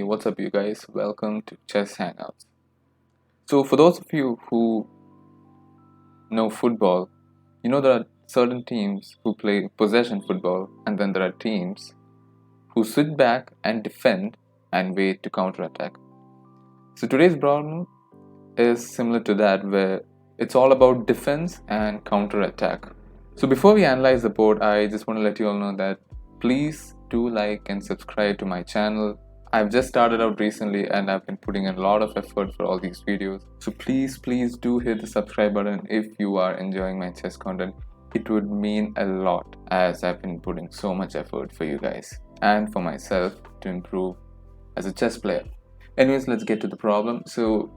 what's up, you guys? Welcome to Chess Hangouts. So, for those of you who know football, you know there are certain teams who play possession football, and then there are teams who sit back and defend and wait to counterattack. So, today's problem is similar to that, where it's all about defense and counterattack. So, before we analyze the board, I just want to let you all know that please do like and subscribe to my channel. I've just started out recently and I've been putting in a lot of effort for all these videos. So please do hit the subscribe button if you are enjoying my chess content. It would mean a lot, as I've been putting so much effort for you guys and for myself to improve as a chess player. Anyways, let's get to the problem. So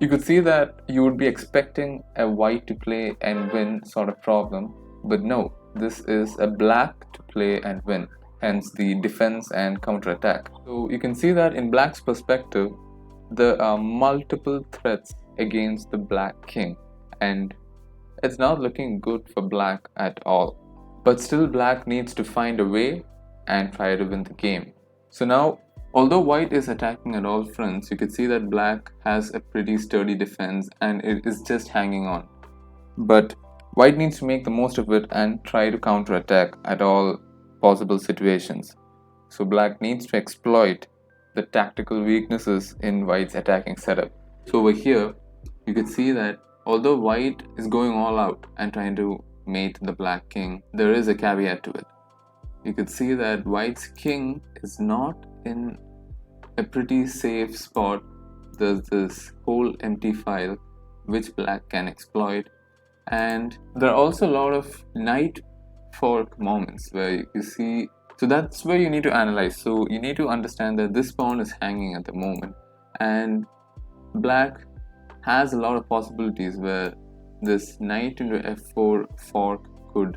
you could see that you would be expecting a white to play and win sort of problem, but no, this is a black to play and win, hence the defense and counterattack. So you can see that in black's perspective, there are multiple threats against the black king, and it's not looking good for black at all. But still, black needs to find a way and try to win the game. So now, although white is attacking at all fronts, you can see that black has a pretty sturdy defense and it is just hanging on. But white needs to make the most of it and try to counterattack at all possible situations. So black needs to exploit the tactical weaknesses in white's attacking setup. So over here, you can see that although white is going all out and trying to mate the black king, there is a caveat to it. You could see that white's king is not in a pretty safe spot. There's this whole empty file which black can exploit, and there are also a lot of knight fork moments where you see, so that's where you need to analyze. So you need to understand that this pawn is hanging at the moment, and black has a lot of possibilities where this knight into f4 fork could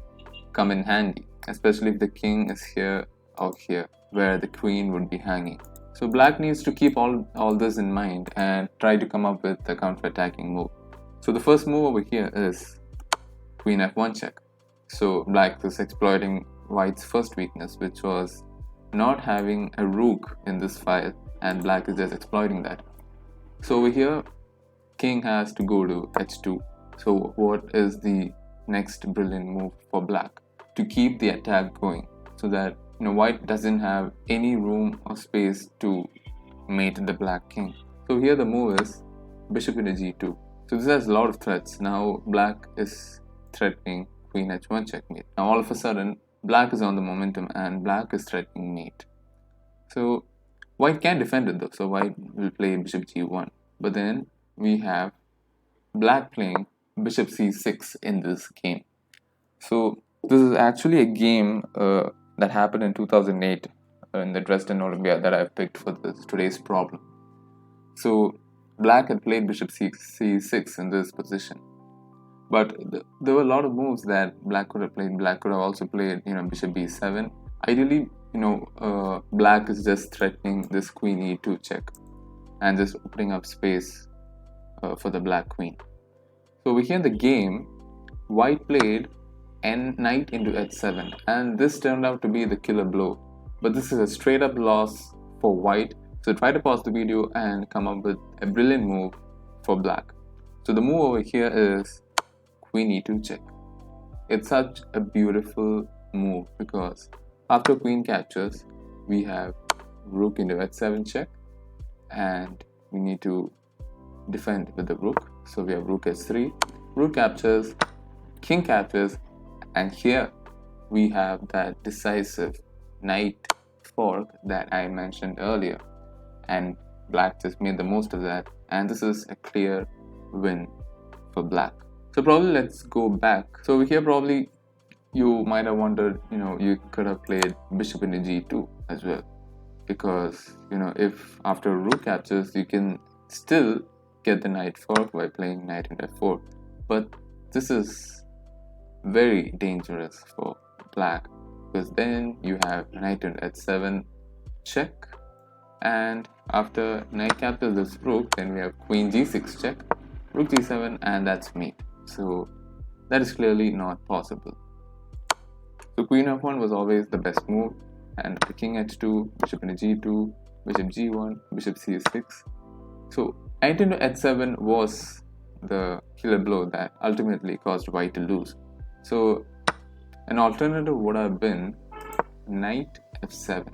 come in handy, especially if the king is here or here where the queen would be hanging. So black needs to keep all this in mind and try to come up with a counter-attacking move. So the first move over here is queen f1 check. So black is exploiting white's first weakness, which was not having a rook in this file, and black is just exploiting that. So over here, king has to go to h2. So what is the next brilliant move for black? To keep the attack going so that white doesn't have any room or space to mate the black king. So here the move is bishop into g2. So this has a lot of threats. Now black is threatening queen h1 checkmate. Now all of a sudden black is on the momentum and black is threatening mate. So white can defend it though. So white will play bishop g1. But then we have black playing bishop c6 in this game. So this is actually a game that happened in 2008 in the Dresden Olympiad that I've picked for today's problem. So black had played bishop c6 in this position, but there were a lot of moves that black could have played. Black could have also played bishop b7. Ideally, black is just threatening this queen e2 check and just opening up space for the black queen. So over here in the game, white played knight into h7, and this turned out to be the killer blow. But this is a straight up loss for white. So try to pause the video and come up with a brilliant move for black. So the move over here is queen e2 check. It's such a beautiful move because after queen captures, we have rook into h7 check, and we need to defend with the rook. So we have rook h3, rook captures, king captures, and here we have that decisive knight fork that I mentioned earlier, and black just made the most of that, and this is a clear win for black. So probably let's go back. So over here probably you might have wondered, you could have played bishop into g2 as well, because if after rook captures you can still get the knight fork by playing knight into f4, but this is very dangerous for black because then you have knight into h7 check, and after knight captures this rook, then we have queen g6 check, rook g7, and that's mate. So that is clearly not possible. So queen f1 was always the best move, and the king h2, bishop into g2, bishop g1, bishop c6. So knight into h7 was the killer blow that ultimately caused white to lose. So an alternative would have been knight f7.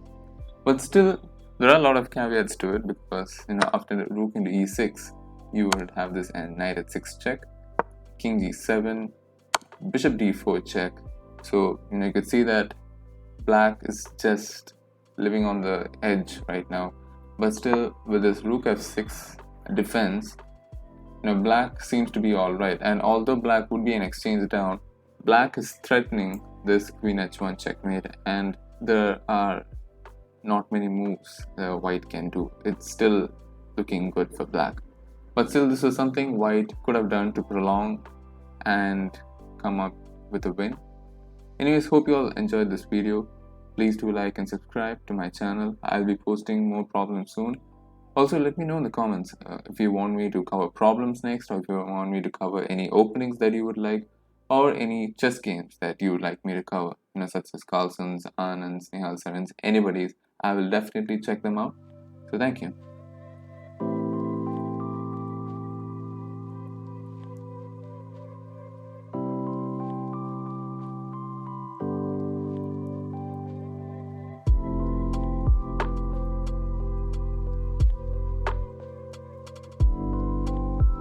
But still, there are a lot of caveats to it, because after the rook into e6, you would have this knight at 6 check, king g7, bishop d4 check. So you could see that black is just living on the edge right now. But still, with this rook f6 defense, black seems to be alright. And although black would be an exchange down, black is threatening this queen h1 checkmate, and there are not many moves white can do. It's still looking good for black. But still, this is something white could have done to prolong and come up with a win. Anyways, hope you all enjoyed this video. Please do like and subscribe to my channel. I'll be posting more problems soon. Also, let me know in the comments if you want me to cover problems next, or if you want me to cover any openings that you would like, or any chess games that you would like me to cover, such as Carlsen's, Anand's, Nihal Sarin's, anybody's. I will definitely check them out. So thank you.